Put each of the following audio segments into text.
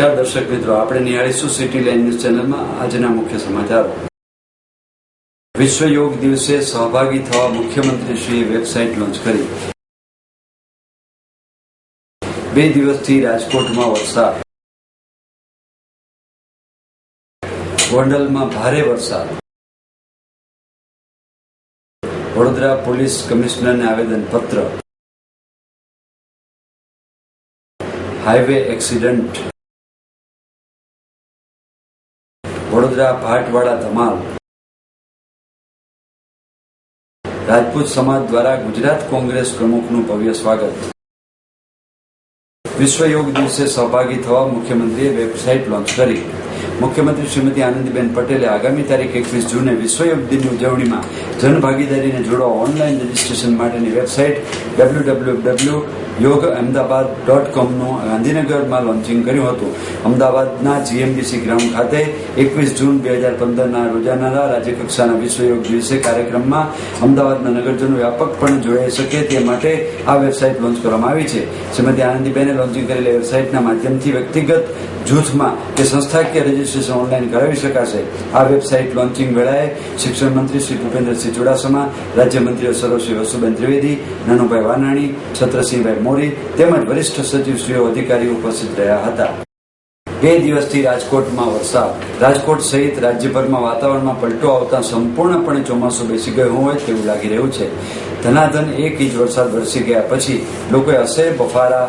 નમસ્કાર દર્શક મિત્રો, આપણે નિહાળીશું સિટી લાઈન ન્યૂઝ ચેનલમાં આજના મુખ્ય સમાચારો. વિશ્વ યોગ દિવસે સહભાગી થવા મુખ્યમંત્રીશ્રીએ વેબસાઇટ લોન્ચ કરી. 2 દિવસથી રાજકોટમાં વરસાદ. ગોંડલમાં ભારે વરસાદ. વડોદરા પોલીસ કમિશનરને આવેદનપત્ર. Highway accident. વડોદરા ભાટવાડા ધમાલ. રાજપૂત સમાજ દ્વારા ગુજરાત કોંગ્રેસ પ્રમુખનું ભવ્ય સ્વાગત. વિશ્વ યોગ દિવસે સહભાગી થવા મુખ્યમંત્રીએ વેબસાઇટ લોન્ચ કરી. મુખ્યમંત્રી શ્રીમતી આનંદીબેન પટેલે આગામી તારીખ 21 જૂને વિશ્વ યોગ દિનની ઉજવણીમાં જનભાગીદારીને જોડવા ઓનલાઈન રજીસ્ટ્રેશન માટેની વેબસાઇટ www.yogamdabad.com નું ગાંધીનગરમાં લોન્ચિંગ કર્યું હતું. અમદાવાદના જીએમડીસી ગ્રાઉન્ડ ખાતે 21 જૂન 2015ના યોજાનારા રાજ્યકક્ષાના વિશ્વ યોગ દિવસે કાર્યક્રમમાં અમદાવાદના નગરજનો વ્યાપકપણે જોડાઈ શકે તે માટે આ વેબસાઇટ લોન્ચ કરવામાં આવી છે. શ્રીમતી આનંદીબેને લોન્ચિંગ કરેલી વેબસાઇટના માધ્યમથી વ્યક્તિગત, જૂથમાં કે સંસ્થાકીય રજીસ્ટ્રેશન ઓનલાઈન કરાવી શકાશે. આ વેબસાઇટ લોન્ચિંગ વેળાએ શિક્ષણ મંત્રી શ્રી ભૂપેન્દ્રસિંહ ચુડાસમા, રાજ્યમંત્રીઓ સર્વશ્રી વસુબેન ત્રિવેદી, નાનુભાઈ વાનાણી, છત્રસિંહભાઈ મોરી તેમજ વરિષ્ઠ સચિવશ્રીઓ, અધિકારીઓ ઉપસ્થિત રહ્યા હતા. 2 દિવસથી રાજકોટમાં વરસાદ. રાજકોટ સહિત રાજ્યભરમાં વાતાવરણમાં પલટો આવતા સંપૂર્ણપણે ચોમાસું બેસી ગયું હોય તેવું લાગી રહ્યું છે. ધનાધન 1 ઇંચ વરસાદ વરસી ગયા પછી લોકોએ અસહ્ય બફારા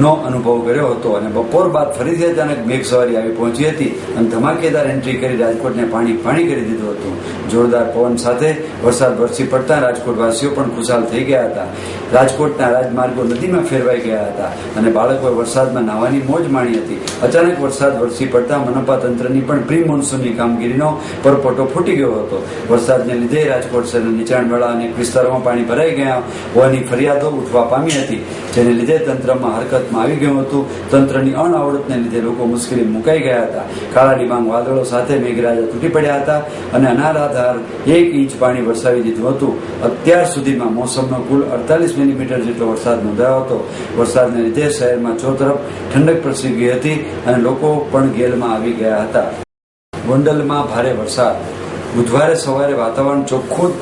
નો અનુભવ કર્યો હતો અને બપોર બાદ ફરીથી અચાનક મેઘસવારી આવી પહોંચી હતી અને ધમાકેદાર એન્ટ્રી કરી રાજકોટને પાણી કરી દીધું હતું. જોરદાર પવન સાથે વરસાદ વરસી પડતા રાજકોટવાસીઓ પણ ખુશાલ થઈ ગયા હતા. રાજકોટના રાજમાર્ગો નદીમાં ફેરવાઈ ગયા હતા અને બાળકોએ વરસાદમાં નાહવાની મોજ માણી હતી. અચાનક વરસાદ વરસી પડતા મનપા તંત્રની પણ પ્રી મોન્સૂનની કામગીરીનો પરપોટો ફૂટી ગયો હતો. વરસાદને લીધે રાજકોટ શહેરના નીચાણવાળા અનેક વિસ્તારોમાં પાણી ભરાઈ ગયા હોવાની ફરિયાદો ઉઠવા પામી હતી, જેને લીધે તંત્રમાં હરકતમાં આવી ગયું હતું. તંત્રની અણઆવડતને લીધે લોકો મુશ્કેલી મુકાઈ ગયા હતા. કાળા ડિબાંગ વાદળો સાથે મેઘરાજા તૂટી પડ્યા હતા અને અનારાધાર 1 ઇંચ પાણી વરસાવી દીધું હતું. અત્યાર સુધીમાં મોસમનો કુલ 48 મિલીમીટર જેટલો વરસાદ નોંધાયો હતો. વરસાદને લીધે શહેરમાં ચોતરફ ઠંડક પ્રસરી ગઈ હતી અને લોકો પણ ગેલમાં આવી ગયા હતા. ગોંડલમાં ભારે વરસાદ. બુધવારે સવારે વાતાવરણ ચોખ્ખું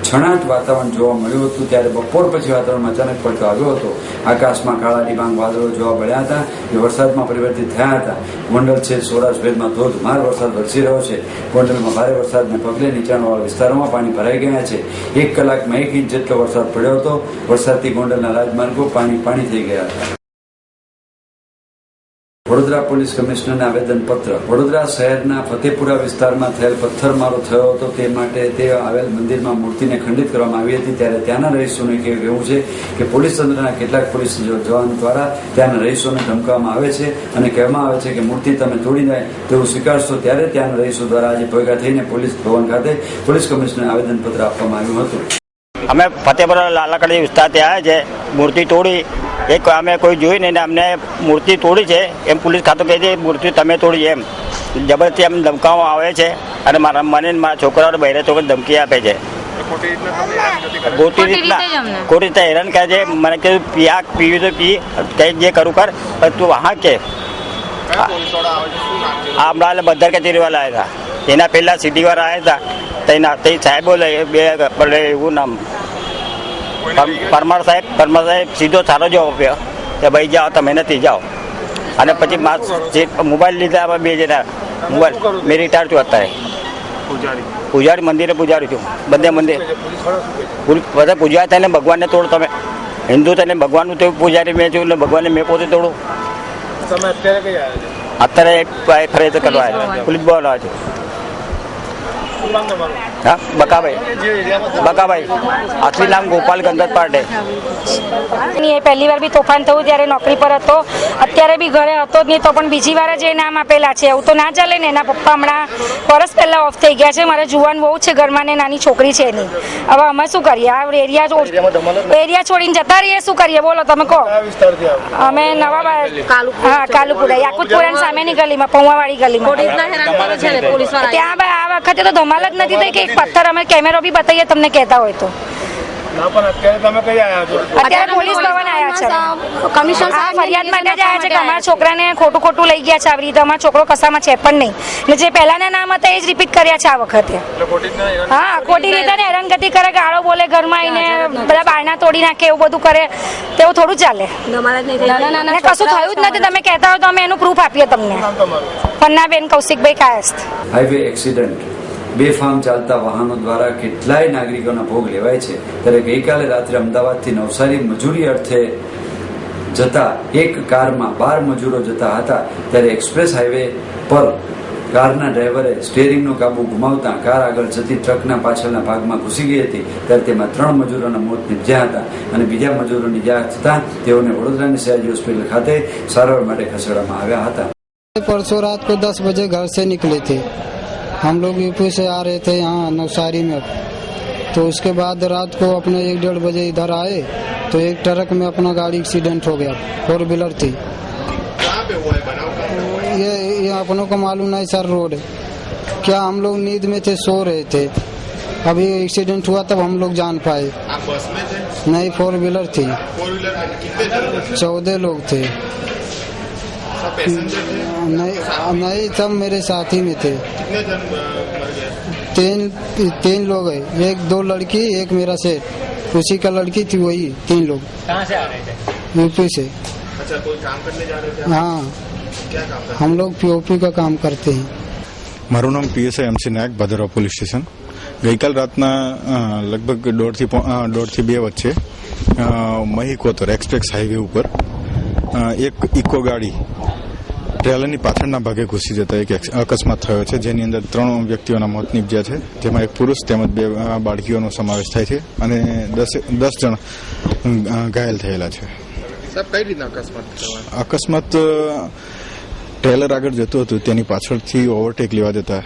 છણાટ વાતાવરણ જોવા મળ્યું હતું, ત્યારે બપોર પછી વાતાવરણમાં અચાનક પલટો આવ્યો હતો. આકાશમાં કાળા ડિબાંગ વાદળો જોવા મળ્યા હતા, જે વરસાદમાં પરિવર્તિત થયા હતા. ગોંડલ છે સૌરાષ્ટ્રભેદમાં ધોધમાર વરસાદ વરસી રહ્યો છે. ગોંડલમાં ભારે વરસાદને પગલે નીચાણવાળા વિસ્તારોમાં પાણી ભરાઈ ગયા છે. 1 કલાકમાં 1 ઇંચ જેટલો વરસાદ પડ્યો હતો. વરસાદથી ગોંડલના રાજમાર્ગો પાણી થઈ ગયા હતા. વડોદરા પોલીસ કમિશનરને આવેદનપત્ર. વડોદરા શહેરના ફતેપુરા વિસ્તારમાં થયેલ પથ્થરમારો થયો હતો તે માટે તે આવેલ મંદિરમાં મૂર્તિને ખંડિત કરવામાં આવી હતી, ત્યારે ત્યાંના રહીશોને કહેવું છે કે પોલીસ તંત્રના કેટલાક પોલીસ જવાનો દ્વારા ત્યાંના રહીશોને ધમકાવવામાં આવે છે અને કહેવામાં આવે છે કે મૂર્તિ તમે તોડી જાય તેવું સ્વીકારશો. ત્યારે ત્યાંના રહીશો દ્વારા આજે ભેગા થઈને પોલીસ ભવન ખાતે પોલીસ કમિશનરને આવેદનપત્ર આપવામાં આવ્યું હતું. અમે ફતેપુરા લાલાકડી વિસ્તારથી આવ્યા છે. મૂર્તિ તોડી અમે કોઈ જોઈ નહીં, અમને મૂર્તિ તોડી છે એમ પોલીસ ખાતું કહે છે, મૂર્તિ તમે તોડી એમ જબરદસ્તી અમને ધમકાવવામાં આવે છે અને મને મારા છોકરાઓ બહેરે છોકરા ધમકી આપે છે. ખોટી રીતે હેરાન કરે છે. મને કહ્યું પીવી તો પી, કંઈ જે કરું કર, પણ તું હા કે હમણાં બધા કચેરીવાળા આવ્યા હતા. એના પહેલાં સિટીવાળા આવ્યા હતા. તે સાહેબો બે એવું નામ પરમાર સાહેબ સીધો સારો જવાબ આપ્યો કે ભાઈ જાઓ, તમે નથી જાઓ. અને પછી જે મોબાઈલ લીધા 2 જણા મોબાઈલ. મેં રિટાયર છું અત્યારે. પૂજારી મંદિરે પૂજારી છું. બધા મંદિર બધા પૂજારી થઈને ભગવાનને તોડો. તમે હિન્દુ થઈને ભગવાનનું તો પૂજારી મેં છું, ભગવાનને મેં પોતે તોડું. અત્યારે ફરિયાદ કરવા આવ્યા, પોલીસ બોલાવે છે. હા, બકાભાઈ આખરી નામ ગોપાલ ગંગત પાર્ટે. પહેલી વાર બી તોફાન થયું ત્યારે નોકરી પર હતો, અત્યારે બી ઘરે હતો જ નહીં, તો પણ બીજી વાર જ એ નામ આપેલા છે. એવું તો ના ચાલે ને. એના પપ્પા હમણાં વર્ષ પહેલા ઓફ થઈ ગયા છે. મારે જુવાન બહુ છે ઘરમાં ને નાની છોકરી છે એની. હવે અમે શું કરીએ? આ એરિયા છોડીને જતા રહીએ, શું કરીએ બોલો તમે કહો? અમે નવા કાલુપુરા યાકુતપુરા સામેની ગલીમાં, પૌવાવાળી ગલીમાં. ત્યાં આ વખતે તો ધમાલ જ નથી થઈ કે એક પથ્થર અમે કેમેરો બી બતાવીએ તમને કહેતા હોય તો. અત્યારે પોલીસ ભવન આવ્યા કમિશનર ફરિયાદ માટે જ આવ્યા છે કે અમારા છોકરાને ખોટું લઈ ગયા છે આવી રીતે, અમારો છોકરો કસામાં છે પણ નહીં, ને જે પહેલાના નામ હતા એ જ રિપીટ કર્યા છે આ વખતે. હા, ખોટી રીતે હેરાનગતિ કરે, ગાળો બોલે, ઘરમાં આવીને બધા બારણા તોડી નાખે, એવું બધું કરે, તેવું થોડું ચાલે. કશું થયું જ નથી, તમે કહેતા હોય તો અમે એનું પ્રૂફ આપીએ તમને. પન્નાબેન કૌશિકભાઈ કાયસ્થ. હાઈવે એક્સિડન્ટ બેફામ ચાલતા વાહનો દ્વારા કેટલાય નાગરિકોના ભોગ લેવાય છે, ત્યારે ગઈકાલે રાત્રે અમદાવાદથી નવસારી મજૂરી અર્થે જતા એક કારમાં 12 મજૂરો જતા હતા, ત્યારે એક્સપ્રેસ હાઈવે પર કારના ડ્રાઈવરે સ્ટીયરિંગનો કાબુ ગુમાવતા કાર આગળ જતી ટ્રકના પાછળના ભાગમાં ઘૂસી ગઈ હતી, ત્યારે તેમાં 3 મજૂરોના મોત નીપજ્યા હતા અને બીજા મજૂરોની ઇજા થતાં તેઓને વડોદરાની સયાજી હોસ્પિટલ ખાતે સારવાર માટે ખસેડવામાં આવ્યા હતા. परसों रात को 10 बजे घर से निकले थे हम लोग, यूपी से आ रहे थे यहाँ नवसारी में. तो उसके बाद रात को अपने 1-1:30 बजे इधर आए तो एक ट्रक में अपना गाड़ी एक्सीडेंट हो गया, 4 व्हीलर थी. ये अपनों को मालूम नहीं सर, रोड क्या हम लोग नींद में थे, सो रहे थे, अभी एक्सीडेंट हुआ तब हम लोग जान पाए. आप बस में थे? नहीं, 4 व्हीलर थी. 4 व्हीलर में कितने जन? 14 लोग थे. सब पैसेंजर थे? नहीं, सब मेरे साथी में थे. कितने जन मर गए? 3 लोग है, 1-2 लड़की, एक मेरा सेठ, उसी का लड़की थी, वही 3 लोग. कहाँ से आ रहे थे? यूपी से. अच्छा, कोई काम करने जा रहे थे? हाँ, क्या काम करते? हम लोग पीओपी का काम करते हैं. મારું નામ પીએસઆઈ એમસી નાયક, ભાદરવા પોલીસ સ્ટેશન. ગઈકાલ રાતના લગભગ 1:30 થી 2 વચ્ચે મહી-કોતર એક્સપ્રેસ હાઈવે ઉપર એક ઇકો ગાડી ટ્રેલરની પાછળના ભાગે ઘૂસી જતા એક અકસ્માત થયો છે, જેની અંદર 3 વ્યક્તિઓના મોત નીપજ્યા છે, જેમાં એક પુરુષ તેમજ 2 બાળકીઓનો સમાવેશ થાય છે અને 10 જણ ઘાયલ થયેલા છે. સાહેબ, કઈ રીતના અકસ્માત થયો? અકસ્માત ટ્રેલર આગળ જતું હતું, તેની પાછળથી ઓવરટેક લેવા જતા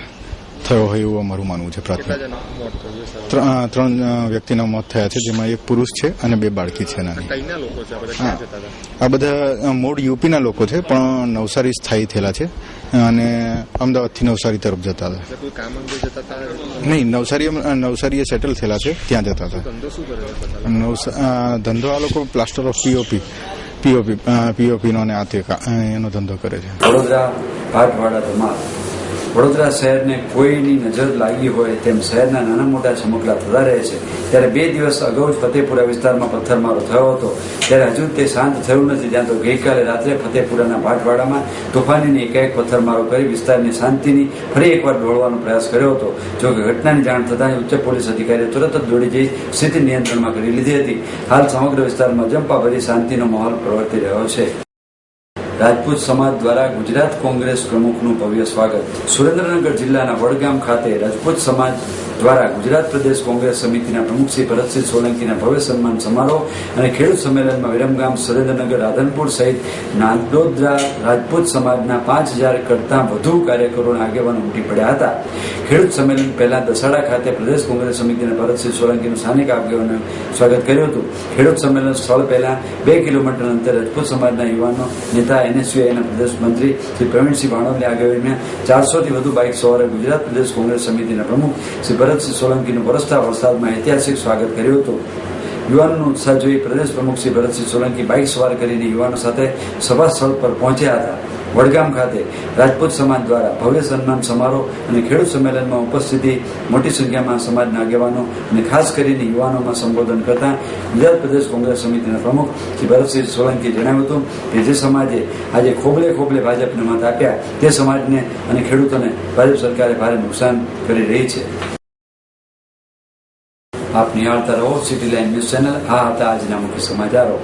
થયો હોય એવું અમારું માનવું છે. કેટલા પ્રાથમિક જણ મોત થયું? 3 વ્યક્તિના મોત થયા છે, જેમાં એક પુરુષ છે અને 2 બાળકી છે નાની. કઈના લોકો છે? બધા ક્યાં જતા હતા? આ બધા મૂળ યુપીના લોકો છે, પણ નવસારી સ્થાયી થયેલા છે અને અમદાવાદથી નવસારી તરફ જતા હતા. કોઈ કામ અંગે જતા હતા? નહીં, નવસારીએ સેટલ થયેલા છે, ત્યાં જતા હતા. ધંધો શું કરે છે? ધંધો આ લોકો પ્લાસ્ટર ઓફ પીઓપીનો અને આ તે એનો ધંધો કરે છે. વડોદરા ભાટવાડા ધમાલ. વડોદરા શહેરને કોઈની નજર લાગી હોય તેમ શહેરના નાના મોટા ચમકલા થતા રહે છે, ત્યારે 2 દિવસ અગાઉ જ ફતેપુરા વિસ્તારમાં પથ્થરમારો થયો હતો, ત્યારે હજુ તે શાંત થયું નથી. ત્યાં તો ગઈકાલે રાત્રે ફતેપુરાના ભાટવાડામાં તોફાનીની એકાએક પથ્થરમારો કરી વિસ્તારની શાંતિની ફરી એકવાર ડોળવાનો પ્રયાસ કર્યો હતો. જો કે ઘટનાની જાણ થતાં ઉચ્ચ પોલીસ અધિકારીઓ તરત જ દોડી જઈ સ્થિતિ નિયંત્રણમાં કરી લીધી હતી. હાલ સમગ્ર વિસ્તારમાં જંપાભરી શાંતિનો માહોલ પ્રવર્તી રહ્યો છે. રાજપૂત સમાજ દ્વારા ગુજરાત કોંગ્રેસ પ્રમુખનું ભવ્ય સ્વાગત. સુરેન્દ્રનગર જિલ્લાના વડગામ ખાતે રાજપૂત સમાજ દ્વારા ગુજરાત પ્રદેશ કોંગ્રેસ સમિતિના પ્રમુખ શ્રી ભરતસિંહ સોલંકીના ભવ્ય સન્માન સમારોહ અને ખેડૂત સંમેલનમાં વિરમગામ, સુરેન્દ્રનગર, રાધનપુર સહિત નાંદોદરા રાજપૂત સમાજના 5000 કરતાં વધુ કાર્યકરો અને આગેવાનો ઉમટી પડ્યા હતા. ખેડૂત સંમેલન પહેલા દસાડા ખાતે પ્રદેશ કોંગ્રેસ સમિતિના ભરતસિંહ સોલંકીનું સ્થાનિક આગેવાનોએ સ્વાગત કર્યું હતું. ખેડૂત સંમેલન સ્થળ પહેલા 2 કિલોમીટર અંતર રાજપૂત સમાજના યુવાનો નેતા NSUIના પ્રદેશ મંત્રી શ્રી પ્રવીણસિંહ ભાણવડની આગેવાનીમાં 400 થી વધુ બાઇક સવારે ગુજરાત પ્રદેશ કોંગ્રેસ સમિતિના પ્રમુખ શ્રી ભરતસિંહ સોલંકીનું વરસતા વરસાદમાં ઐતિહાસિક સ્વાગત કર્યું હતું. યુવાનોનો ઉત્સાહ જોઈ પ્રદેશ પ્રમુખ શ્રી ભરતસિંહ સોલંકી બાઇક સવાર કરીને યુવાનો સાથે સભા સ્થળ પર પહોંચ્યા હતા. વડગામ ખાતે રાજપૂત સમાજ દ્વારા ભવ્ય સન્માન સમારોહ અને ખેડૂત સંમેલનમાં ઉપસ્થિતિ મોટી સંખ્યામાં સમાજના આગેવાનો અને ખાસ કરીને યુવાનોમાં સંબોધન કરતા ગુજરાત પ્રદેશ કોંગ્રેસ સમિતિના પ્રમુખ શ્રી ભરતસિંહ સોલંકીએ જણાવ્યું હતું કે જે સમાજે આજે ખોબલે ભાજપને મત આપ્યા તે સમાજને અને ખેડૂતોને ભાજપ સરકારે ભારે નુકસાન કરી રહી છે. આપ નિહાળતા રહો સિટી લાઇન ન્યૂઝ ચેનલ. આ હતા આજના મુખ્ય સમાચારો.